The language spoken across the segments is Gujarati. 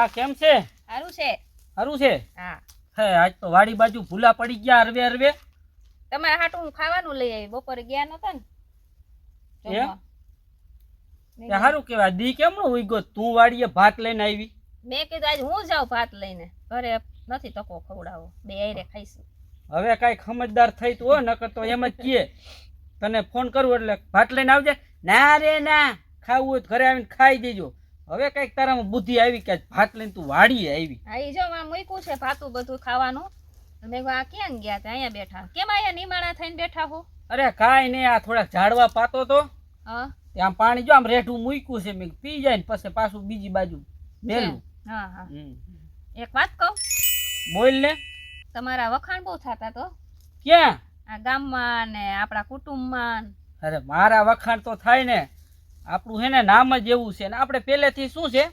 હા કેમ છે? સારું છે. સારું છે. હા હે આજ તો વાડી બાજુ ભૂલા પડી ગયા અરવે અરવે. તમારા હાટું હું ખાવાનું લઈ આવી. બપોરે ગયા નતા ને જમવા. તે સારું કેવાય. દી કેમનો હોય ગયો તું વાડીએ ભાત લઈને આવી? મેં કીધું આજ હું જાઉં ભાત લઈને, ઘરે નથી તકો ખવડાવો, બે હારે ખાઈશું. હવે કાંઈ સમજદાર થઈ તું હો, નકર તો એમ જ કહે તને ફોન કરું એટલે ભાત લઈને આવજે. ના રે ના, ખાવું હોય તો ઘરે આવીને ખાઈ દેજો. હવે કાંઈક તારામાં બુદ્ધિ આવી કે ભાત લઈને તું વાડીએ આવી. હા એ જો માં મૂક્યું છે ભાતું બધું ખાવાનું. મેં કીધું આ ક્યાં ગયા હતા? અહીંયા બેઠા. કેમ અહીંયા નિમાણા થઈને બેઠા હો? અરે કાંઈ નહીં, આ થોડાક ઝાડવા પાતો તો હા આમ પાણી જો આમ રેઠું મૂક્યું છે, મેં પી જાય ને પછી પાછું બીજી બાજુ મેલું. હા હા એક વાત કહું? બોલ ને. તમારા વખાણ બહુ થતા તો ક્યાં? આ ગામમાં ને આપણા કુટુંબમાં. અરે મારા વખાણ તો થાય ને, આપણું હે ને નામ જ એવું છે ને. આપણે પહેલેથી શું છે,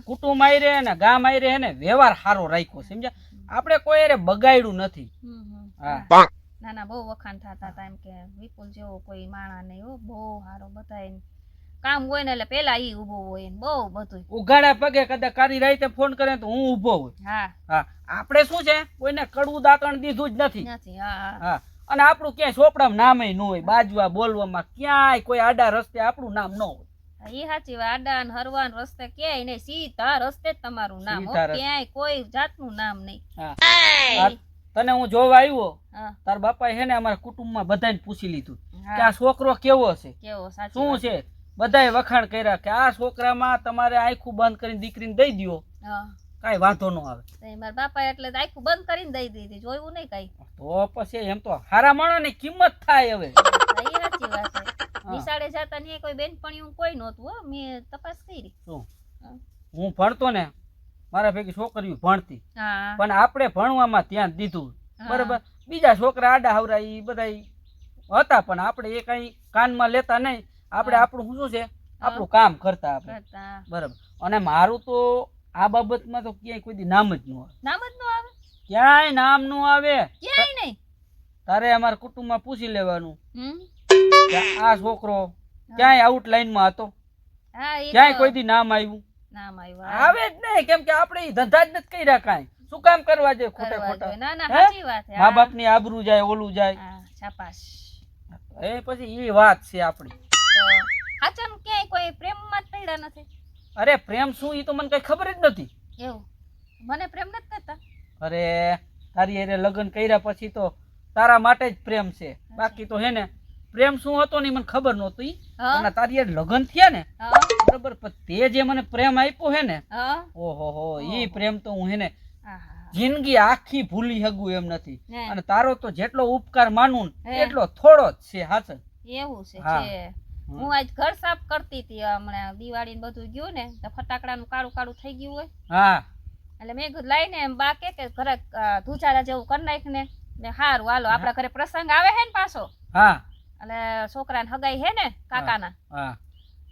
કુટુંબ આઈ રહે ને ગામ આઈ રહે ને વ્યવહાર સારો રાખ્યો, સમજ્યા? આપણે કોઈ અરે બગાડ્યું નથી. હા ના ના બહુ વખાણ થતા હતા એમ કે વિપુલ જેવો કોઈ માણા નહીં હો, બહુ સારો બધાય કામ હોય ને એટલે પેલા ઈ ઉભો હોય ને બહુ બધું. ઉઘાડા પગે કદાચ કારી રાતે ફોન કરે તો હું ઊભો હોય. હા હા આપણે શું છે, કોઈને કડવું દાંતણ દીધું જ નથી. નથી. હા હા અને આપણું ક્યાંય ચોપડામાં નામે ન હોય, બાજવા બોલવામાં ક્યાંય કોઈ આડા રસ્તે આપણું નામ ન હોય. ઈ સાચી વાત. આડા ને હરવાન રસ્તે ક્યાંય નહીં, સીધા રસ્તે જ તમારું નામ હો, ક્યાંય કોઈ જાતનું નામ નહીં. તને હું જોવા આવ્યો, હા તાર બાપા હે ને અમારા કુટુંબમાં બધાને પૂછી લીધું કે આ છોકરો કેવો છે, કેવો શું છે. બધાએ વખાણ કર્યા કે આ છોકરામાં તમારે આખું બંધ કરીને દીકરીને દઈ દ્યો, કાંઈ વાંધો ન આવે. મારા બાપા એટલે આખું બંધ કરીને દઈ દીધી, જોયું નહીં કઈ. તો પછી એમ તો હારા માણસની કિંમત થાય. હવે એ સાચી વાત છે. નિશાળે જતા ને કોઈ બેનપણીયું કોઈ નહોતું હો, મેં તપાસ કરી. શું હું ભણતો ને, મારા ભેગી છોકરીઓ ભણતી, હા પણ આપણે ભણવામાં ધ્યાન દીધું, બરાબર. બીજા છોકરા આડા હવરા એ બધા હતા, પણ આપણે એ કઈ કાનમાં લેતા નહીં. આપણે આપણું શું છે, આપણું કામ કરતા આપણે, બરાબર. અને મારું તો આ બાબતમાં તો ક્યાંય કોઈ દી નામ જ ન આવે. નામ જ ન આવે? ક્યાંય નામ ન આવે. ક્યાંય નહીં. તારે અમારા કુટુંબમાં પૂછી લેવાનું કે આ છોકરો ક્યાંય આઉટલાઈનમાં હતો, ક્યાંય કોઈ દી નામ આવ્યું? નામ આવ્યું આવે જ નહીં, કેમ કે આપણે ધંધા જ નથી કર્યા. કાંઈ શું કામ કરવા જોઈએ ખોટે ખોટા? ના ના સાચી વાત છે. મા બાપ ની આબરૂ જાય, ઓલું જાય. શાબાશ. એ પછી એ વાત છે આપણી. હાચમ ક્યાંય કોઈ પ્રેમમાં જ પડ્યા નથી? અરે પ્રેમ શું, એ તો મને કઈ ખબર જ નથી. એવું? મને પ્રેમ નથી કરતા? અરે તારી હારે લગ્ન કર્યા પછી તો તારા માટે જ પ્રેમ છે, બાકી તો હે ને પ્રેમ શું હતો ને મને ખબર નહોતું. અને તારી હારે લગ્ન થયા ને, બરોબર, પણ તે જે મને પ્રેમ આપ્યો હે ને, ઓહો હો, ઈ પ્રેમ તો હું હે ને જિંદગી આખી ભૂલી શકું એમ નથી. અને તારો તો જેટલો ઉપકાર માનું એટલો થોડો જ છે. હાચન એવું છે. હું આજ ઘર સાફ કરતી હતી, હમણાં દિવાળી બધું ગયું ને તો ફટાકડાનું કાળું કાળું થઈ ગયું હોય. હા એટલે મેં લઈને એમ બા કે ઘરે ધુચારા જેવું કરી નાખ ને હારું હાલો આપડા ઘરે પ્રસંગ આવે હે ને પાછો. હા એટલે છોકરાને હગાઈ હે ને કાકાના. હા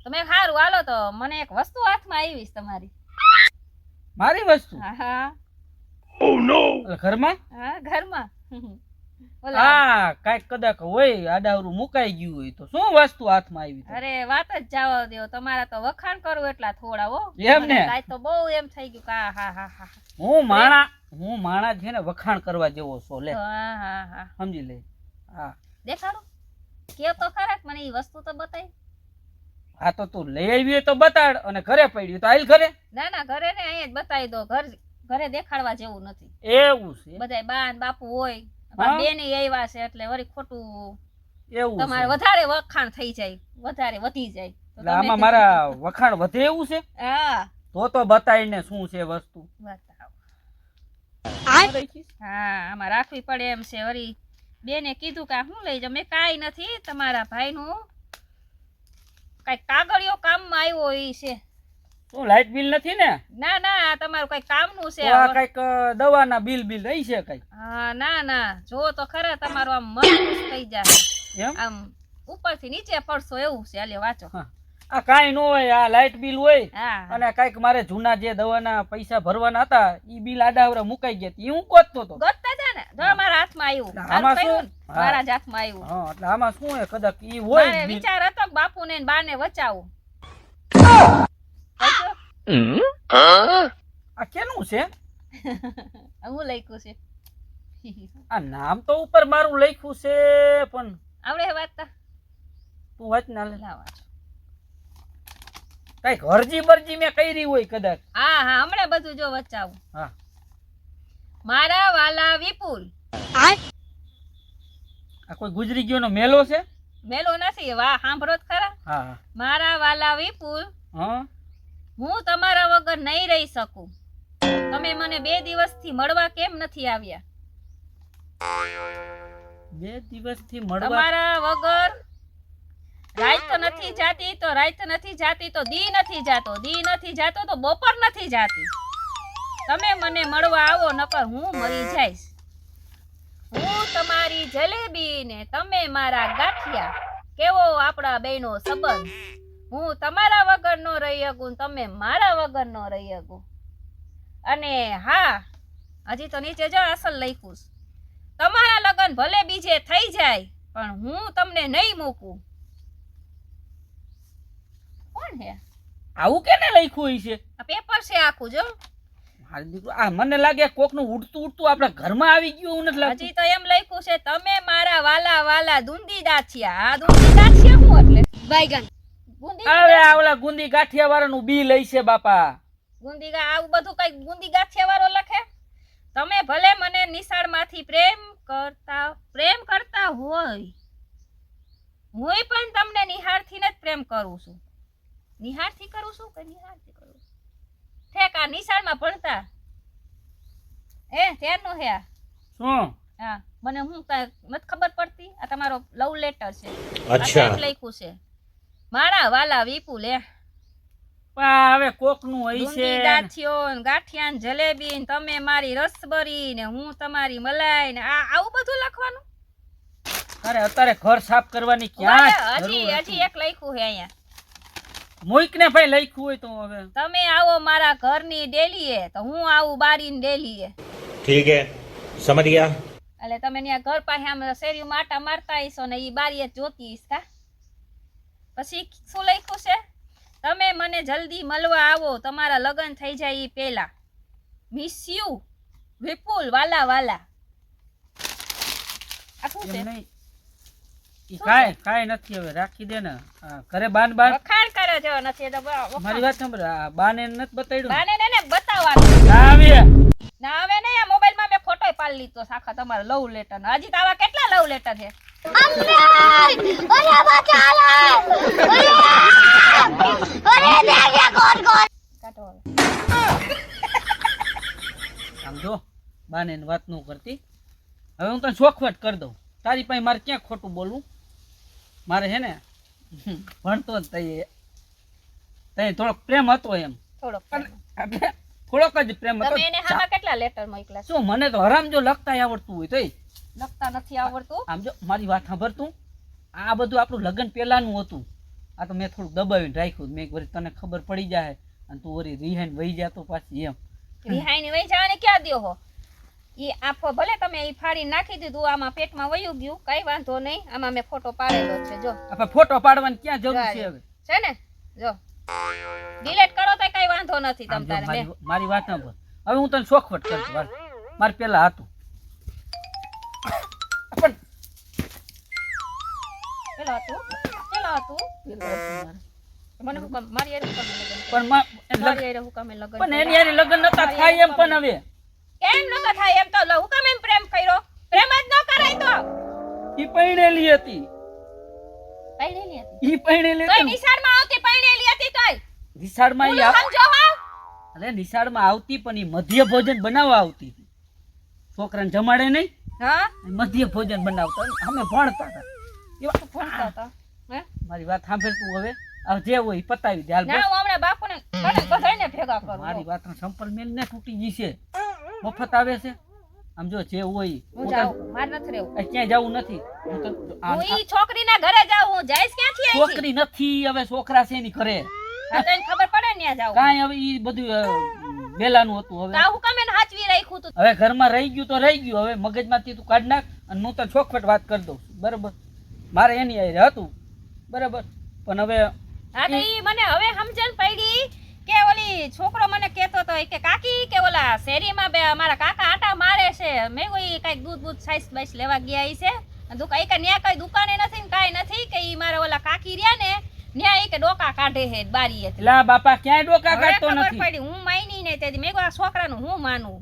તો મેં હારું હાલો તો મને એક વસ્તુ હાથમાં આવીશ તમારી. મારી વસ્તુ? હા. ઓ નો. ઘરમાં? હા ઘરમાં. હા કાંઈક કદાચ હોય આડાવરું મુકાઈ ગયું હોય તો શું વસ્તુ હાથમાં આવી? અરે વાત જ જવા દો, તમારા તો વખાણ કરું એટલા થોડા હો. એમ ને કાઈ તો બહુ એમ થઈ ગયું કા હા હા હા. હું માણા છે ને વખાણ કરવા જેવો છો લે. હા હા હા સમજી લે. હા દેખાડો કે તો ખરા મને એ વસ્તુ તો બતાવી. હા તો તું લઈ આવી તો બતાડ, અને ઘરે પડ્યું તો આઈલ ઘરે. ના ના ઘરે ને અહીંયા જ બતાવી દો, ઘરે દેખાડવા જેવું નથી. એવું છે? બધાય બા ને બાપુ હોય, બેન આવ્યા છે એટલે વળી ખોટું એવું તમારે વધારે વખાણ થઈ જાય, વધારે વધી જાય. આમાં મારા વખાણ વધે એવું છે? હા તો બતાવી ને શું છે વસ્તુ. બતાવો. હા આમાં રાખવી પડે એમ છે. વળી બેને કીધું કે હું લઈ જાઉં. મેં કાંઈ નથી, તમારા ભાઈ નું કઈ કાગળિયો કામમાં આવ્યો ઈ છે. શું લાઈટ બિલ નથી ને? ના ના તમારું કઈ કામનું છે. કઈક દવાના બિલ રહી છે કઈ? હા ના ના જો તો ખરા તમારું આમ મન ખુશ થઈ જાય એમ, આમ ઉપરથી નીચે પડશો એવું છે. હાલે વાંચો. આ કાઈ ન હોય, આ લાઈટ બિલ હોય. અને કઈક મારે જૂના જે દવાના પૈસા ભરવાના હતા ઈ બિલ આડાવરા મુકાઈ ગયા, ઈ હું ગોતતો તો. ગોતતા હતા ને, જો મારા હાથમાં આવ્યું. આમાં શું? મારા જ હાથમાં આવ્યું. હા એટલે આમાં શું હે, કદાચ ઈ હોય. મારે વિચાર હતો કે બાપુને ને બાને વચાવું. આ કેનું છે? હું લખ્યું છે. આ નામ તો ઉપર મારું લખ્યું છે પણ આવડે હે વાંચતા? તું વાંચ ના લે. લાવ વાંચો. કઈક હરજી બરજી મેં કરી હોય કદાચ. હા હા હમણાં બધું જો વચાવું. હા. મારા વાલા વિપુલ. આ કોઈ ગુજરી ગયો નો મેલો છે? મેલો નથી, વાહ સાંભળો તો ખરા. હા હા. મારા વાલા વિપુલ, હા હું તમારા વગર નહીં રહી શકું. તમે મને 2 દિવસથી મળવા કેમ નથી આવ્યા? 2 દિવસથી મળવા તમારા વગર રાત તો નથી જાતી તો રાત નથી જાતી તો દી નથી જાતો, દી નથી જાતો તો બપોર નથી જાતી. તમે મને મળવા આવો નકર હું મરી જઈશ. હું તમારી જલેબી ને તમે મારા ગાંઠિયા, કેવો આપણા બેનો સંબંધ. હું તમારા વગર નો રહી શકું, તમે મારા વગર નો રહી શકું. અને હા, હજી તો નીચે જો અસલ લખ્યું છે. તમારા લગ્ન ભલે બીજે થઈ જાય પણ હું તમને નહીં મૂકું. કોણ હે? આવું કેને લખ્યું છે? આ પેપર છે આખું જો. મારી દીકરો આ મને લાગે કોકનું ઉડતું ઉડતું આપણા ઘરમાં આવી ગયું એવું નથી લાગતું. હજી તો એમ લખ્યું છે તમે મારા વાલા વાલા દુંદી દાછિયા. આ દુંદી દાછિયા શું એટલે? બાયગન. ગુંદી હવે આ ઓલા ગુંદી ગાંઠિયા વાળાનું બી લઈ છે બાપા. ગુંદી આવું બધું કઈ ગુંદી ગાંઠિયા વાળો લખે? તમે ભલે મને નિશાળમાંથી પ્રેમ કરતા હોય, હું પણ તમને નિહાળથી જ પ્રેમ કરું છું. નિહાળથી કરું છું કે નિહાળથી કરું છું? ઠેક આ નિશાળમાં ભણતા ત્યારનું હે આ. શું? હા મને હું કાંઈ નથી ખબર પડતી. આ તમારો લવ લેટર છે. અચ્છા. આ લખ્યું છે મારા વાલા વિપુલ. પણ હવે કોકનું હોય ડુંગળી છે. ગાંઠિયો ને ગાંઠિયા ને જલેબી ને તમે મારી રસબરી ને હું તમારી મલાઈ ને આવું બધું લખવાનું? અરે અત્યારે ઘર સાફ કરવાની ક્યાં હજી હજી એક લખ્યું છે અહીંયા. મોઈક ને ભાઈ લખ્યું હોય તો હવે તમે આવો મારા ઘરની ડેલીએ તો હું આવું બારીની ડેલીએ. ठीक है समझ गया. એટલે તમે ત્યાં ઘર પાસે આમ શેરીમાં આટા મારતા હશો ને ઈ બારીએ જોતી હશ કા? પછી શું લખ્યું છે? તમે મને જલ્દી મળવા આવો, તમારા લગ્ન થઈ જાય ઈ પહેલા. મિસ યુ વિપુલ વાલા વાલા. આ શું છે? એમ નહીં. ઈ કાંઈ નથી હવે રાખી દે ને. ઘરે બાન વખાણ કરે છે નથી તો મારી વાત સાંભળ. આ બાને નથી બતાડ્યું ને? બાને ને બતાવવાનું ના આવે. ના હવે નહીં. આ મોબાઈલમાં મેં ફોટોય પાડી લીધો સાખા તમારા લવ લેટર. હજી તો આવા કેટલા લવ લેટર છે? આમ જો બાને વાત ન કરતી. હવે હું તને ચોખવટ કરી દઉં. તારી પાસે મારે ક્યાં ખોટું બોલવું? મારે છે ને ભણતો જ તઈ થોડોક પ્રેમ હતો એમ. થોડોક એટલે થોડોક જ પ્રેમ હતો. તમે એને હામાં કેટલા લેટર મોકલ્યા? શું મને તો હરામ જો લખતા આવડતું હોય તોય. લખતા નથી આવડતું? આમ જો મારી વાત સાંભળતું. આ બધું આપણું લગ્ન પહેલાનું હતું. આ તો મેં થોડુંક દબાવીને રાખ્યું. મેં વળી તને ખબર પડી જાય અને તું વળી રિહાઈને વહી જાતો પાછી એમ. રિહાઈને વહી જવાની ક્યાં દ્યો હો? ઈ આફો ભલે તમે ઈ ફાડી નાખી દીધું, આમાં પેટમાં વયું ગયું, કઈ વાંધો નહીં. આમાં મેં ફોટો પાડેલો છે જો. આપણે ફોટો પાડવાની ક્યાં જરૂર છે હવે? છે ને જો. ડિલીટ કરો તો કઈ વાંધો નથી આમ તમ જો તારે. મારી વાત સાંભળ. હવે હું તને ચોખવટ કરું છું. મારે પેલા હતું પણ પેલો હતું મને હું કામ મારી હારે હું કામ લગન પણ મારી હારે હું કામ લગન પણ એની હારે લગ્ન નતા થાય એમ. પણ હવે કેમ ન થાય એમ? તો હું કામ એમ પ્રેમ કર્યો? પ્રેમ જ ન કરાય તો. ઈ પૈણેલી હતી. પૈણેલી હતી ઈ પૈણેલી તોય હતી. નિશાળમાં આવતી પૈણેલી હતી તોય નિશાળમાં ઈ બોલો સમજો હા. અરે નિશાળમાં આવતી પણ ઈ મધ્ય ભોજન બનાવવા આવતી હતી. છોકરાને જમાડે નહીં, હા મધ્ય ભોજન બનાવતા. અમે ભણતા હતા. તું ભણતો હતો હે? મારી વાત સાંભળ તું હવે. આ જે હોય ઈ પતાવી દે. હાલ ના બસ. હું હમણાં બાપુને બધાને ભેગા કરું. મારી વાત સંપલ મેલ ને તૂટી ગઈ છે. મફત આવે છે. આમ જો જે હોય ઈ. હું જાઉં, માર નથી રહેવું. ક્યાંય જવું નથી. હું ઈ છોકરીના ઘરે જાઉં. હું જઈશ ક્યાંથી અહીંથી? છોકરી નથી હવે, છોકરા છે એની ઘરે. હા તો એને ખબર પડે ને ત્યાં જાઉં. કાંઈ હવે ઈ બધું બેલાનું હતું. હવે તો હું કામ એને હાચવી રાખ્યું તું? હવે ઘરમાં રહી ગયું તો રહી ગયું. હવે મગજમાંથી તું કાઢ નાખ અને હું તને ચોખવટ વાત કરી દઉં. બરાબર? મારે એની હારે હતું. બરાબર? પણ હવે હા તો ઈ મને હવે સમજણ પડી કે ઓલી છોકરો મને કહેતો તો કે કાકી કે ઓલા શેરીમાં બે મારા કાકા આટા મારે છે મેં કોઈ કઈક દૂધ સાઈસ બાઈસ લેવા ગયા ઈ છે દુકાન કે ન્યા કઈ દુકાને નથી ને કાઈ નથી કે ઈ મારા ઓલા કાકી રહ્યા ને ન્યા ઈ કે ડોકા કાઢે હે બારીએ લા બાપા ક્યાંય ડોકા કાઢતો ખબર નથી. પડી હું માયની ને તેથી મેં આ છોકરાનું હું માનું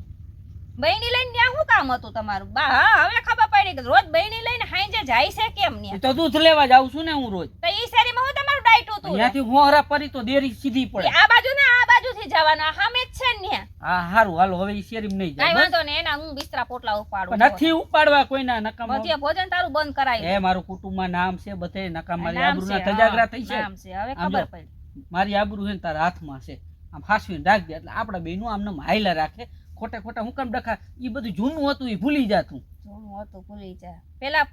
બહેની લઈને ત્યાં શું કામ હતું તમારું બા હા હવે ખબર પડી કે રોજ બહેની લઈને હાંજે જાય છે કેમ ઈ ન્યા તો દૂધ લેવા જાઉં છું ને હું રોજ. તો ઈ શેરીમાં હું તમારું ડાયટું હતું અહીંયાથી હોહરા પરી તો દેરી સીધી પડે. આ બાજુ ને આ બાજુથી જવાનું આ સામે જ છે ને ન્યા હા હારું હાલો હવે ઈ શેરીમાં નહીં કાઈ જાય બસ. વાંધો ને એના હું બિસ્તરા પોટલા ઉપાડું પણ નથી ઉપાડવા કોઈના નકામા. બધે ભોજન તારું બંધ કરાવી એ મારું કુટુંબમાં નામ છે બધે નકામ મારી નામ આબરૂના છે, તજાગરા હા, થઈ છે. નામ છે હવે આમ ખબર જો. પડી મારી આબરૂ છે ને તારા હાથમાં છે. આમ ફાસવીને રાખજે એટલે આપણા બેનું આમને હાઈલા રાખે. ખોટે ખોટા હું કામ ડખા ઈ બધું જૂનું હતું ઈ ભૂલી જાતું. જૂનું હતું ભૂલી જા પેલા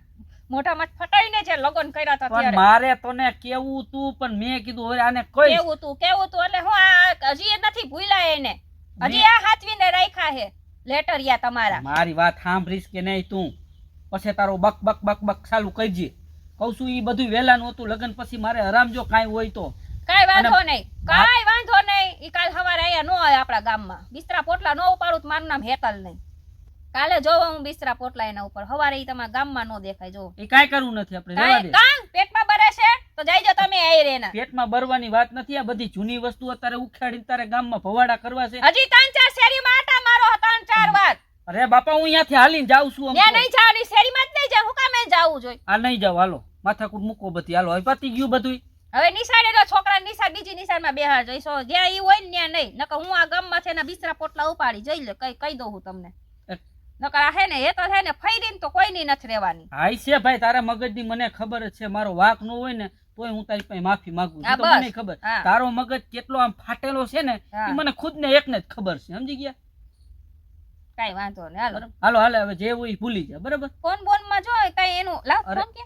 મોઢામાં ફટાઈને જે લગન કર્યા હતા પણ ત્યારે મારે તને કેવું તું પણ મેં કીધું હવે આને કઈ કેવું તું એટલે હું આ હજી એ નથી ભૂલ્યા એને હજી આ હાથવીને રાખ્યા હે લેટરિયા તમારા મારી વાત સાંભળીશ કે નહીં તું પછી તારો બક બક બક બક ચાલુ કરજે. કહું છું ઈ બધું વહેલાનું હતું લગન પછી મારે આરામ જો કાંઈ હોય તો. કાઈ વાંધો નહીં કાઈ વાંધો નહીં ઈ કાલ સવારે અહીંયા નો આવે આપણા ગામમાં બિસ્તરા પોટલા નો ઉપાડું તો મારું નામ હેતલ નહીં કાલે જોવો હું બિસ્તરા પોટલા એના ઉપર સવારે ઈ તમારા ગામમાં નો દેખાય જો એ કાંઈ કરવું નથી આપણે રહેવા દે. કાંઈ પેટમાં બરે છે તો જાયજો તમે આઈ રેના પેટમાં બરવાની વાત નથી. આ બધી જૂની વસ્તુ અત્યારે ઉખાડીને તારે ગામમાં ભવાડા કરવા છે. હજી 3-4 શેરીમાં આટા મારો 3-4 વાર અરે બાપા હું અહીંયાથી હાલીને જાઉં છું. આમ ત્યાં તો. નહીં જાવની શેરીમાં જ નહીં જાવ હું કામે જાવું જોઈએ આ નહીં જાવ હાલો માથાકૂટ મૂકો બધી હાલો હવે પતી ગયું બધું. હવે નિશાળેલો છોકરા નિશાળ બીજી નિશાળમાં બેહાર જોઈશો જ્યાં ઈ હોય ને ત્યાં નહીં નકર હું આ ગામમાં છે ને બિસ્તરા પોટલા ઉપાડી જઈ લે કહી દઉં હું તમને નકર આ હે ને એ તો છે ને ફઈરીને તો કોઈ ની નથી રહેવાની હાઈ છે ભાઈ તારા મગજની મને ખબર જ છે. મારો વાંક ન હોય ને તોય હું તારી પાસે માફી માંગુ છું. હા, તો બસ. મને ખબર હા. તારો મગજ કેટલો આમ ફાટેલો છે ને હા. એ મને ખુદને એકને જ ખબર છે. સમજી ગયા? કાઈ વાંધો નહીં હાલો બરાબર. હાલો હાલે હવે જે હોય ઈ ભૂલી જા બરાબર. ફોન બોન માં જો કઈ એનું લાવ અરે. ફોન કે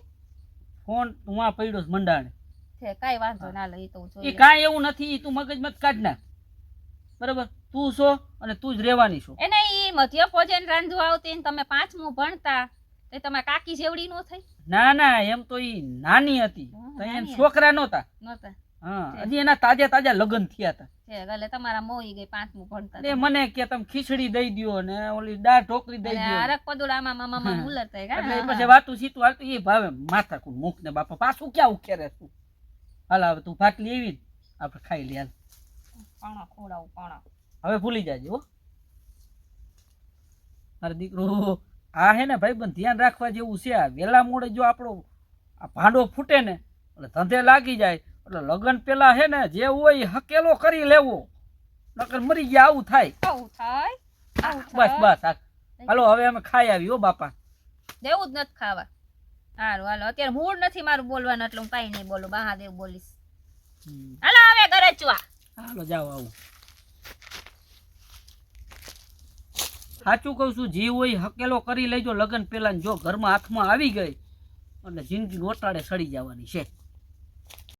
ફોન તું આ પડ્યો છે મંડાણે. છે કાઈ વાંધો ના લે ઈ તો હું એ જોઈ કાંઈ એવું નથી. ઈ તું મગજમાં જ કાઢ નાખ બરાબર. તું છો અને તું જ રહેવાની છો. એને ઈ મધ્ય ભોજન રાંધવા આવતી ને તમે 5મું ભણતા તે તમારી કાકી જેવડી નો થઈ ના ના એમ તો ઈ નાની હતી. હા, તો એને નાની છોકરા નહોતા. નહોતા હા હજી એના તાજા લગ્ન થયા હતા. છે ગલે તમારા મોઈ ગઈ 5મું ભણતા એટલે મને કે તમે ખીચડી દઈ દ્યો ને ઓલી દાળ ઢોકળી દઈ અને દ્યો. અરક પદુડામાં મામા મુલર થઈ એટલે ગયા પછી વાતું સીતું હાલતું એ ભાવે માથા કું મૂક ને બાપા પાછું ક્યાં ઉખેરે તું. હાલ હવે તું ફાટલી એવી આપણે ખાઈ લે હાલ. પાણા ખોડાવું પાણા હવે ભૂલી જાજે હો મારો દીકરો. આ હે ને ભાઈબંધ ધ્યાન રાખવા જેવું છે. આ વેલા મોડે જો આપણો આ ભાંડો ફૂટે ને એટલે ધંધે લાગી જાય એટલે લગન પેલા હે ને જે હોય એ હકેલો કરી લેવો નકર મરી ગયા આવું થાય. આવું થાય આવું બસ થાય. બસ આ. હાલો હવે અમે ખાઈ આવી હો બાપા. દેવું જ નથી ખાવા હારું હાલો અત્યારે મૂડ નથી મારું બોલવાનું એટલે હું કઈ નહીં બોલું મહાદેવ બોલીશ હાલો હવે ઘરે ચુઆ હાલો જાઓ આવું. સાચું કહું છું જે હોય હકેલો કરી લેજો લગન પેલા. જો ઘરમાં હાથમાં આવી ગઈ એટલે જિંદગી ગોટાળે સડી જવાની છે.